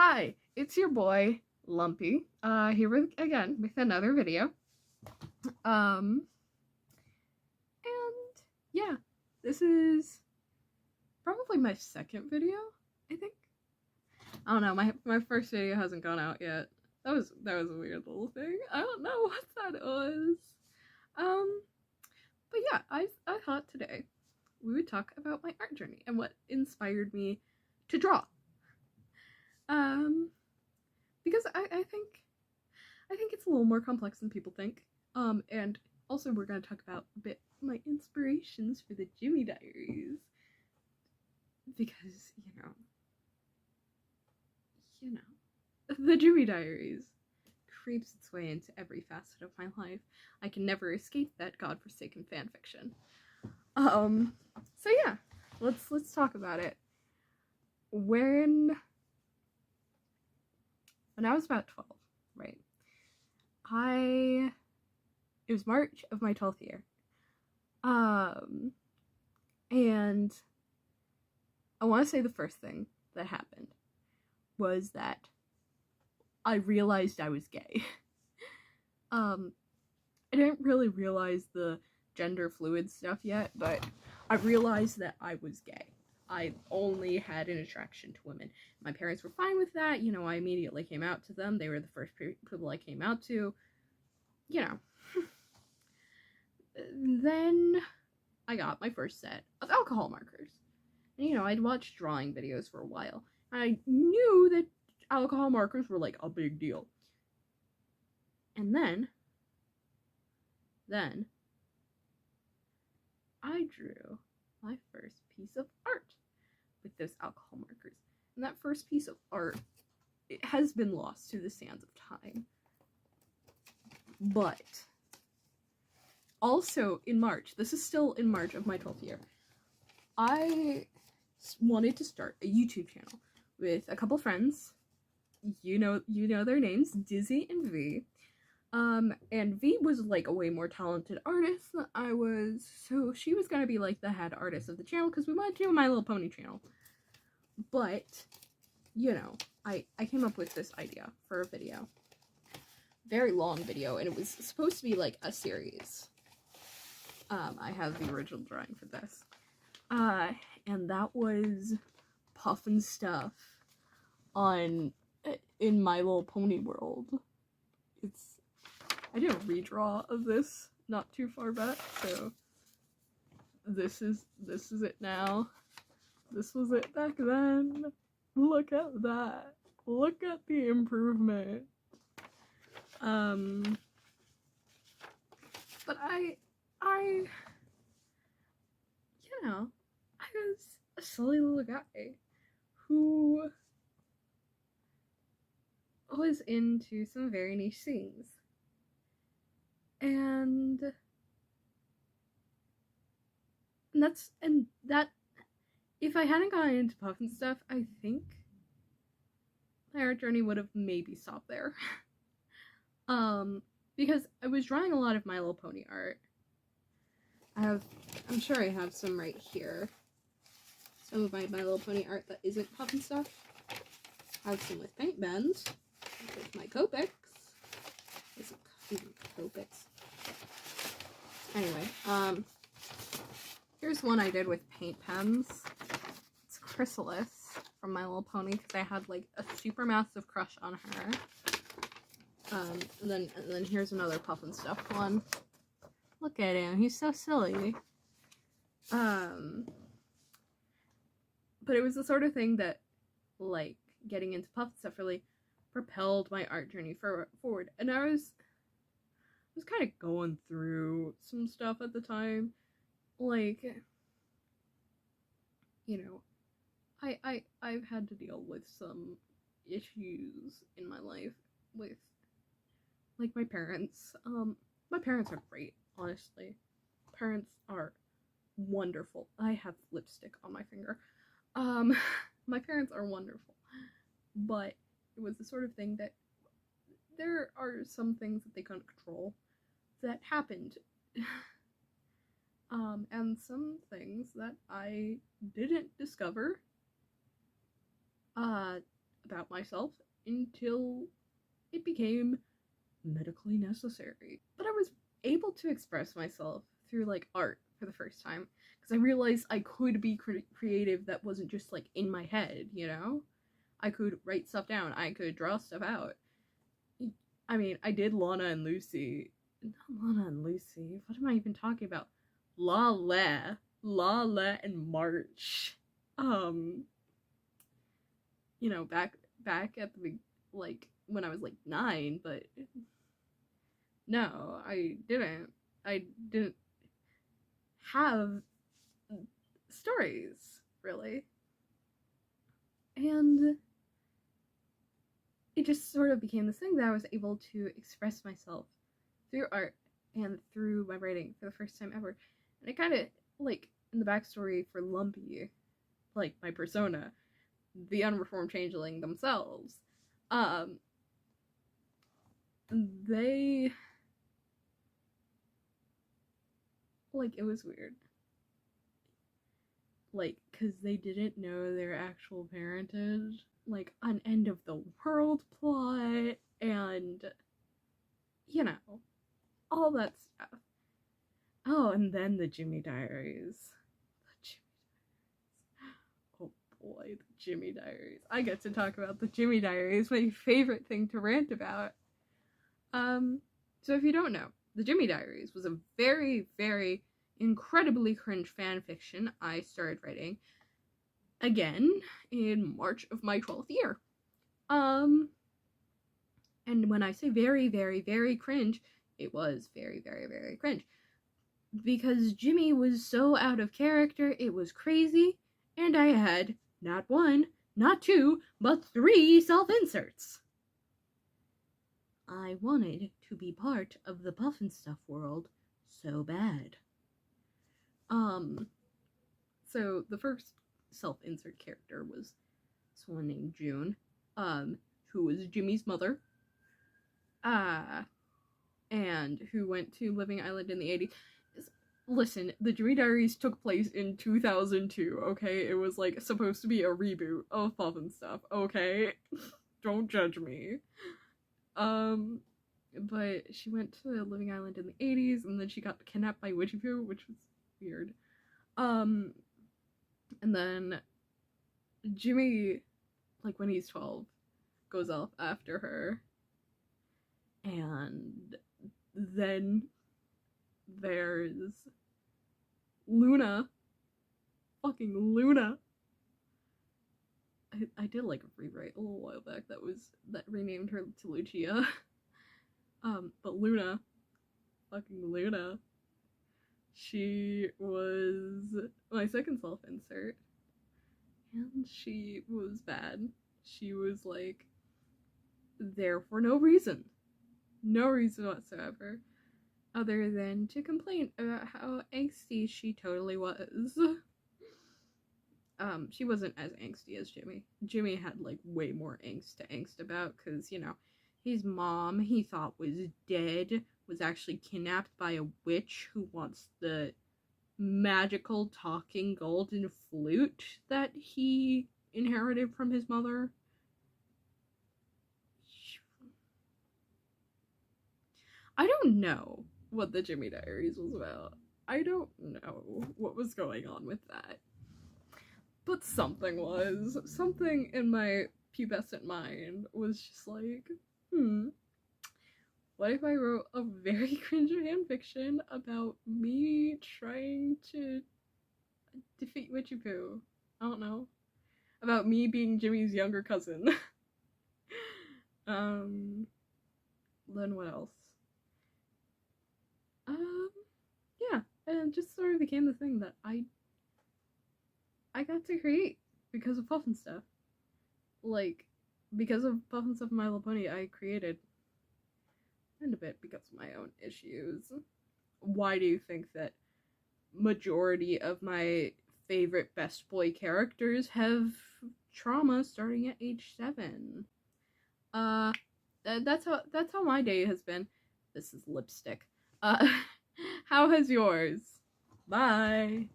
Hi, it's your boy, Lumpy, again with another video. And yeah, this is probably my second video, I think. I don't know, my first video hasn't gone out yet. That was a weird little thing. I don't know what that was. But yeah, I thought today we would talk about my art journey and what inspired me to draw. Because I think it's a little more complex than people think. And also we're gonna talk about a bit my inspirations for the Jimmy Diaries. Because, the Jimmy Diaries creeps its way into every facet of my life. I can never escape that godforsaken fanfiction. So yeah, let's talk about it. When I was about 12, right? It was March of my 12th year. And I want to say the first thing that happened was that I realized I was gay. I didn't really realize the gender fluid stuff yet, but I realized that I was gay. I only had an attraction to women. My parents were fine with that. I immediately came out to them. They were the first people I came out to. Then I got my first set of alcohol markers. And, I'd watched drawing videos for a while. And I knew that alcohol markers were, like, a big deal. And then I drew my first piece of art with those alcohol markers. And that first piece of art, it has been lost to the sands of time. But also in March, this is still in March of my 12th year, I wanted to start a YouTube channel with a couple friends. You know their names, Dizzy and V. And V was like a way more talented artist than I was, so she was gonna be like the head artist of the channel because we wanted to do a My Little Pony channel. But, I came up with this idea for a video. Very long video, and it was supposed to be like a series. I have the original drawing for this. And that was Puffin stuff in My Little Pony world. I did a redraw of this not too far back, so this is it now. This was it back then. Look at that. Look at the improvement. But I was a silly little guy who was into some very niche things. And that if I hadn't gotten into Puffin stuff, I think my art journey would have maybe stopped there. Because I was drawing a lot of My Little Pony art. I'm sure I have some right here. Some of my Little Pony art that isn't Puffin stuff. I have some with paint pens, with my Copics. Copics. Anyway, here's one I did with paint pens. It's Chrysalis from My Little Pony because I had like a super massive crush on her. And then here's another Puffin stuff one. Look at him, he's so silly. But it was the sort of thing that, like, getting into Puffin stuff really propelled my art journey forward. And I was kind of going through some stuff at the time. Like, I've had to deal with some issues in my life with, like, my parents. My parents are great, honestly. Parents are wonderful. I have lipstick on my finger. My parents are wonderful. But it was the sort of thing that there are some things that they couldn't control that happened. And some things that I didn't discover about myself until it became medically necessary. But I was able to express myself through like art for the first time because I realized I could be creative that wasn't just like in my head, you know? I could write stuff down, I could draw stuff out. I mean, I did Lana and Lucy. Not Lana and Lucy. What am I even talking about? La and March. You know, back at the like when I was like 9, but no, I didn't have stories really, and it just sort of became this thing that I was able to express myself through art and through my writing for the first time ever. And it kind of, like, in the backstory for Lumpy, like, my persona, the unreformed changeling themselves, they, like, it was weird. Like, because they didn't know their actual parentage. Like, an end of the world plot, and, you know, all that stuff. Oh, and then the Jimmy Diaries. Oh boy, the Jimmy Diaries. I get to talk about the Jimmy Diaries, my favorite thing to rant about. So if you don't know, the Jimmy Diaries was a very, very incredibly cringe fan fiction I started writing again in March of my 12th year. And when I say very, very, very cringe, it was very, very, very cringe. Because Jimmy was so out of character, it was crazy, and I had not 1, not 2, but 3 self-inserts. I wanted to be part of the Puffin Stuff world so bad. So the first self-insert character was someone named June, who was Jimmy's mother, and who went to Living Island in the 80s. Listen, the Jimmy Diaries took place in 2002, okay? It was, like, supposed to be a reboot of Puffin Stuff, okay? Don't judge me. But she went to Living Island in the 80s, and then she got kidnapped by Witchy Poo, which was weird. And then Jimmy, like, when he's 12, goes off after her. And then there's Luna. Fucking Luna. I did, like, a rewrite a little while back that renamed her to Lucia. But Luna. Fucking Luna. She was my second self-insert. And she was bad. She was, like, there for no reason. No reason whatsoever. Other than to complain about how angsty she totally was. She wasn't as angsty as Jimmy. Jimmy had, like, way more angst to angst about, because, you know, his mom, he thought was dead, was actually kidnapped by a witch who wants the magical talking golden flute that he inherited from his mother. I don't know what the Jimmy Diaries was about. I don't know what was going on with that. But something was. Something in my pubescent mind was just like, what if I wrote a very cringe fanfiction about me trying to defeat Witchy Poo? I don't know. About me being Jimmy's younger cousin. Then what else? Yeah, and it just sort of became the thing that I got to create because of Puffin Stuff. Like, because of Puffin Stuff and My Little Pony, I created, and a bit because of my own issues. Why do you think that majority of my favorite best boy characters have trauma starting at age 7? That's how my day has been. This is lipstick. How has yours? Bye.